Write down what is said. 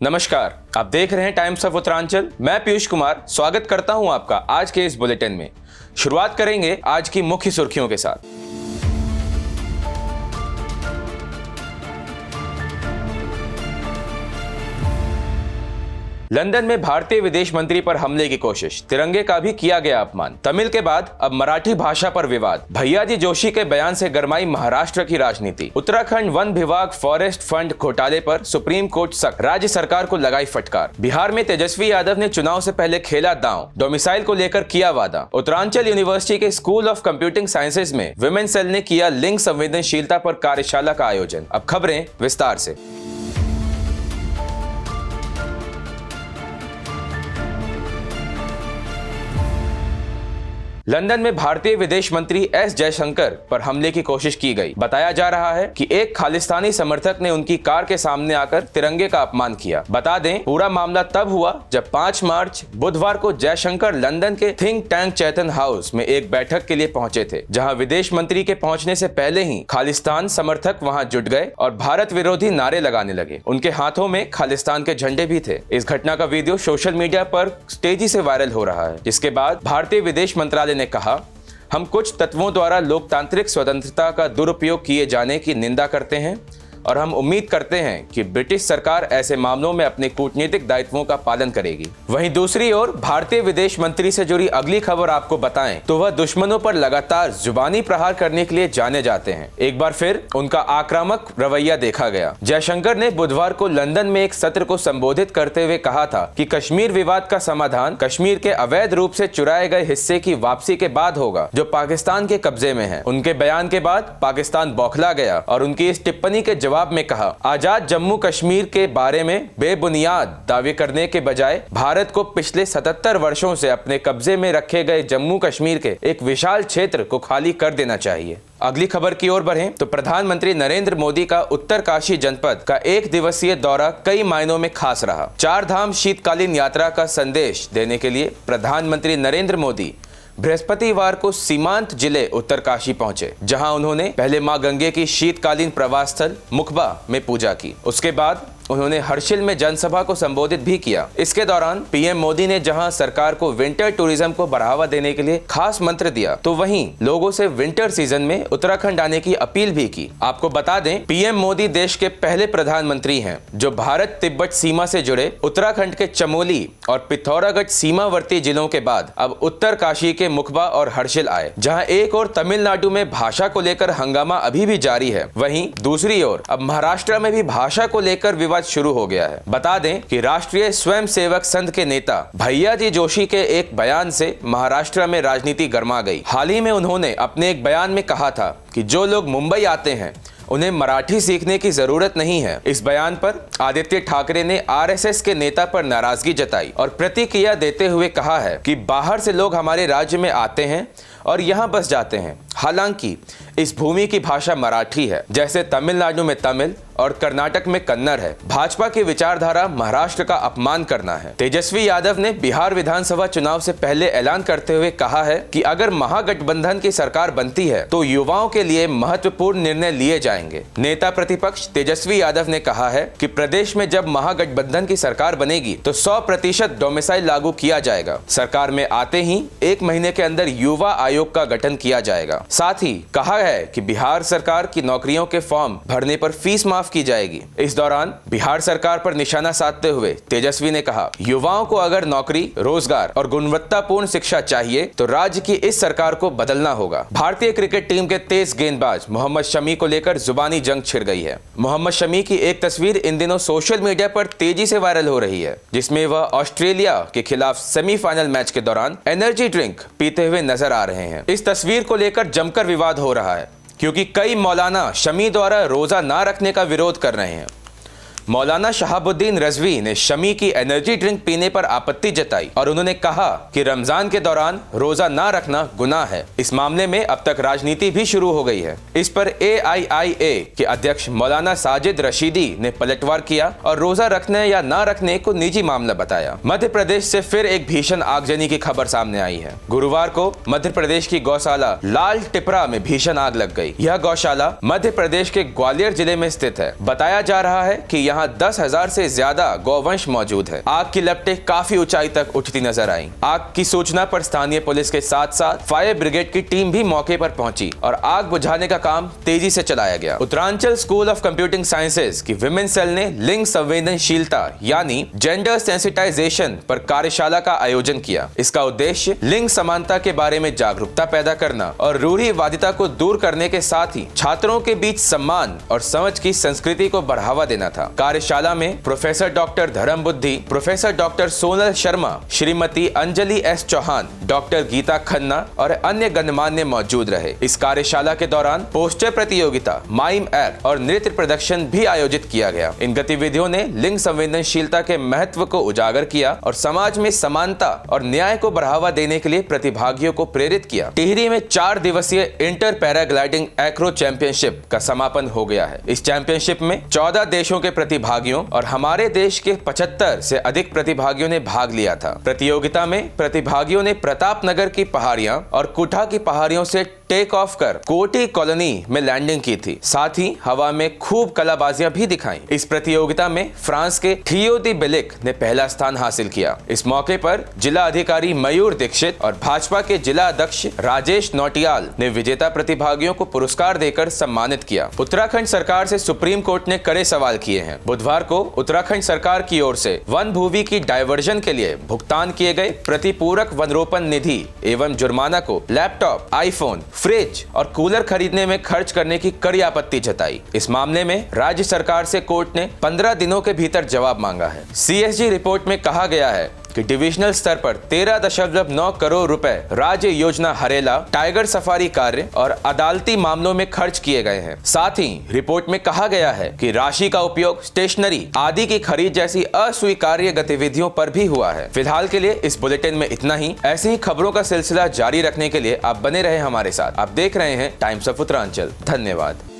नमस्कार, आप देख रहे हैं टाइम्स ऑफ उत्तरांचल। मैं पीयूष कुमार स्वागत करता हूं आपका आज के इस बुलेटिन में। शुरुआत करेंगे आज की मुख्य सुर्खियों के साथ। लंदन में भारतीय विदेश मंत्री पर हमले की कोशिश, तिरंगे का भी किया गया अपमान। तमिल के बाद अब मराठी भाषा पर विवाद। भैयाजी जोशी के बयान से गरमाई महाराष्ट्र की राजनीति। उत्तराखंड वन विभाग फॉरेस्ट फंड घोटाले पर सुप्रीम कोर्ट सख्त, राज्य सरकार को लगाई फटकार। बिहार में तेजस्वी यादव ने चुनाव से पहले खेला दांव, डोमिसाइल को लेकर किया वादा। उत्तरांचल यूनिवर्सिटी के स्कूल ऑफ कंप्यूटिंग साइंसेज में विमेन सेल ने किया लिंग संवेदनशीलता पर कार्यशाला का आयोजन। अब खबरें विस्तार से। लंदन में भारतीय विदेश मंत्री एस जयशंकर पर हमले की कोशिश की गई। बताया जा रहा है कि एक खालिस्तानी समर्थक ने उनकी कार के सामने आकर तिरंगे का अपमान किया। बता दें, पूरा मामला तब हुआ जब 5 मार्च बुधवार को जयशंकर लंदन के थिंक टैंक चैथन हाउस में एक बैठक के लिए पहुंचे थे, जहां विदेश मंत्री के पहुंचने से पहले ही खालिस्तान समर्थक वहां जुट गए और भारत विरोधी नारे लगाने लगे। उनके हाथों में खालिस्तान के झंडे भी थे। इस घटना का वीडियो सोशल मीडिया पर तेजी से वायरल हो रहा है। जिसके बाद भारतीय विदेश मंत्रालय ने कहा, हम कुछ तत्वों द्वारा लोकतांत्रिक स्वतंत्रता का दुरुपयोग किए जाने की निंदा करते हैं और हम उम्मीद करते हैं कि ब्रिटिश सरकार ऐसे मामलों में अपने कूटनीतिक दायित्वों का पालन करेगी। वहीं दूसरी ओर भारतीय विदेश मंत्री से जुड़ी अगली खबर आपको बताएं तो वह दुश्मनों पर लगातार जुबानी प्रहार करने के लिए जाने जाते हैं। एक बार फिर उनका आक्रामक रवैया देखा गया। जयशंकर ने बुधवार को लंदन में एक सत्र को संबोधित करते हुए कहा था कि कश्मीर विवाद का समाधान कश्मीर के अवैध रूप से चुराए गए हिस्से की वापसी के बाद होगा, जो पाकिस्तान के कब्जे में है। उनके बयान के बाद पाकिस्तान बौखला गया और उनकी इस टिप्पणी के जवाब में कहा, आजाद जम्मू कश्मीर के बारे में बेबुनियाद दावे करने के बजाय भारत को पिछले 77 वर्षों से अपने कब्जे में रखे गए जम्मू कश्मीर के एक विशाल क्षेत्र को खाली कर देना चाहिए। अगली खबर की ओर बढ़ें तो प्रधानमंत्री नरेंद्र मोदी का उत्तरकाशी जनपद का 1 दिवसीय दौरा कई मायनों में खास रहा। 4 धाम शीतकालीन यात्रा का संदेश देने के लिए प्रधानमंत्री नरेंद्र मोदी बृहस्पतिवार को सीमांत जिले उत्तरकाशी पहुंचे, जहां उन्होंने पहले मां गंगे की शीतकालीन प्रवास स्थल मुखबा में पूजा की। उसके बाद उन्होंने हर्षिल में जनसभा को संबोधित भी किया। इसके दौरान पीएम मोदी ने जहां सरकार को विंटर टूरिज्म को बढ़ावा देने के लिए खास मंत्र दिया, तो वहीं लोगों से विंटर सीजन में उत्तराखंड आने की अपील भी की। आपको बता दें, पीएम मोदी देश के पहले प्रधानमंत्री हैं जो भारत तिब्बत सीमा से जुड़े उत्तराखंड के चमोली और पिथौरागढ़ सीमावर्ती जिलों के बाद अब उत्तरकाशी के मुखबा और हर्षिल आए, जहाँ एक और तमिलनाडु में भाषा को लेकर हंगामा अभी भी जारी है, वहीं दूसरी ओर अब महाराष्ट्र में भी भाषा को लेकर विवाद शुरू हो गया है। बता दें कि राष्ट्रीय स्वयंसेवक संघ के नेता भैयाजी जोशी के एक बयान से महाराष्ट्र में राजनीति गर्मा गई। हाल ही में उन्होंने अपने एक बयान में कहा था कि जो लोग मुंबई आते हैं उन्हें मराठी सीखने की जरूरत नहीं है। इस बयान पर आदित्य ठाकरे ने आरएसएस के नेता पर नाराजगी जताई और प्रतिक्रिया देते हुए कहा है कि बाहर से लोग हमारे राज्य में आते हैं और यहाँ बस जाते हैं। हालांकि इस भूमि की भाषा मराठी है, जैसे तमिलनाडु में तमिल और कर्नाटक में कन्नड़ है। भाजपा की विचारधारा महाराष्ट्र का अपमान करना है। तेजस्वी यादव ने बिहार विधानसभा चुनाव से पहले ऐलान करते हुए कहा है कि अगर महागठबंधन की सरकार बनती है तो युवाओं के लिए महत्वपूर्ण निर्णय लिए जाएंगे। नेता प्रतिपक्ष तेजस्वी यादव ने कहा है कि प्रदेश में जब महागठबंधन की सरकार बनेगी तो 100% डोमिसाइल लागू किया जाएगा। सरकार में आते ही 1 महीने के अंदर युवा आयोग का गठन किया जाएगा। साथ ही कहा है कि बिहार सरकार की नौकरियों के फॉर्म भरने पर फीस माफ की जाएगी। इस दौरान बिहार सरकार पर निशाना साधते हुए तेजस्वी ने कहा, युवाओं को अगर नौकरी, रोजगार और गुणवत्तापूर्ण शिक्षा चाहिए तो राज्य की इस सरकार को बदलना होगा। भारतीय क्रिकेट टीम के तेज गेंदबाज मोहम्मद शमी को लेकर जुबानी जंग छिड़ गई है। मोहम्मद शमी की एक तस्वीर इन दिनों सोशल मीडिया पर तेजी से वायरल हो रही है, जिसमें वह ऑस्ट्रेलिया के खिलाफ सेमीफाइनल मैच के दौरान एनर्जी ड्रिंक पीते हुए नजर आ रहे हैं। इस तस्वीर को लेकर जमकर विवाद हो रहा है, क्योंकि कई मौलाना शमी द्वारा रोजा ना रखने का विरोध कर रहे हैं। मौलाना शहाबुद्दीन रजवी ने शमी की एनर्जी ड्रिंक पीने पर आपत्ति जताई और उन्होंने कहा कि रमजान के दौरान रोजा ना रखना गुनाह है। इस मामले में अब तक राजनीति भी शुरू हो गई है। इस पर AIIA के अध्यक्ष मौलाना साजिद रशीदी ने पलटवार किया और रोजा रखने या ना रखने को निजी मामला बताया। मध्य प्रदेश से फिर एक भीषण आगजनी की खबर सामने आई है। गुरुवार को मध्य प्रदेश की गौशाला लाल टिपरा में भीषण आग लग गई। यह गौशाला मध्य प्रदेश के ग्वालियर जिले में स्थित है। बताया जा रहा है कि यहाँ 10,000 से ज्यादा गौवंश मौजूद है। आग की लपटें काफी ऊंचाई तक उठती नजर आईं। आग की सूचना पर स्थानीय पुलिस के साथ साथ फायर ब्रिगेड की टीम भी मौके पर पहुंची और आग बुझाने का काम तेजी से चलाया गया। Uttaranchal school of computing sciences की विमेन सेल ने लिंग संवेदनशीलता यानी जेंडर सेंसिटाइजेशन पर कार्यशाला का आयोजन किया। इसका उद्देश्य लिंग समानता के बारे में जागरूकता पैदा करना और रूढ़िवादिता को दूर करने के साथ ही छात्रों के बीच सम्मान और समझ की संस्कृति को बढ़ावा देना था। कार्यशाला में professor doctor Dharam Buddhi, professor doctor Sonal Sharma, Shrimati Anjali S Chauhan, doctor Geeta Khanna और अन्य गणमान्य मौजूद रहे। इस कार्यशाला के दौरान पोस्टर प्रतियोगिता, माइम एक्ट और नृत्य प्रदर्शन भी आयोजित किया गया। इन गतिविधियों ने लिंग संवेदनशीलता के महत्व को उजागर किया और समाज में समानता और न्याय को बढ़ावा देने के लिए प्रतिभागियों को प्रेरित किया। टिहरी में 4 दिवसीय इंटर पैराग्लाइडिंग एक्रो चैंपियनशिप का समापन हो गया है। इस चैंपियनशिप में 14 देशों के प्रतिभागियों और हमारे देश के 75 से अधिक प्रतिभागियों ने भाग लिया था। प्रतियोगिता में प्रतिभागियों ने प्रतापनगर की पहाड़ियां और कुठा की पहाड़ियों से टेक ऑफ कर कोटी कॉलोनी में लैंडिंग की थी। साथ ही हवा में खूब कलाबाजियां भी दिखाई। इस प्रतियोगिता में फ्रांस के थियो दी बेलिक ने पहला स्थान हासिल किया। इस मौके पर जिला अधिकारी मयूर दीक्षित और भाजपा के जिला अध्यक्ष राजेश नौटियाल ने विजेता प्रतिभागियों को पुरस्कार देकर सम्मानित किया। उत्तराखंड सरकार से सुप्रीम कोर्ट ने कड़े सवाल किए हैं। बुधवार को उत्तराखंड सरकार की ओर से वन भूमि की डायवर्जन के लिए भुगतान किए गए प्रतिपूरक वनरोपण निधि एवं जुर्माना को लैपटॉप, आईफोन, फ्रिज और कूलर खरीदने में खर्च करने की कड़ी आपत्ति जताई। इस मामले में राज्य सरकार से कोर्ट ने 15 दिनों के भीतर जवाब मांगा है। सीएसजी रिपोर्ट में कहा गया है कि डिविजनल स्तर पर 13.9 करोड़ रुपए राज्य योजना हरेला, टाइगर सफारी कार्य और अदालती मामलों में खर्च किए गए हैं। साथ ही रिपोर्ट में कहा गया है कि राशि का उपयोग स्टेशनरी आदि की खरीद जैसी अस्वीकार्य गतिविधियों पर भी हुआ है। फिलहाल के लिए इस बुलेटिन में इतना ही। ऐसी ही खबरों का सिलसिला जारी रखने के लिए आप बने रहे हमारे साथ। आप देख रहे हैं टाइम्स ऑफ उत्तरांचल। धन्यवाद।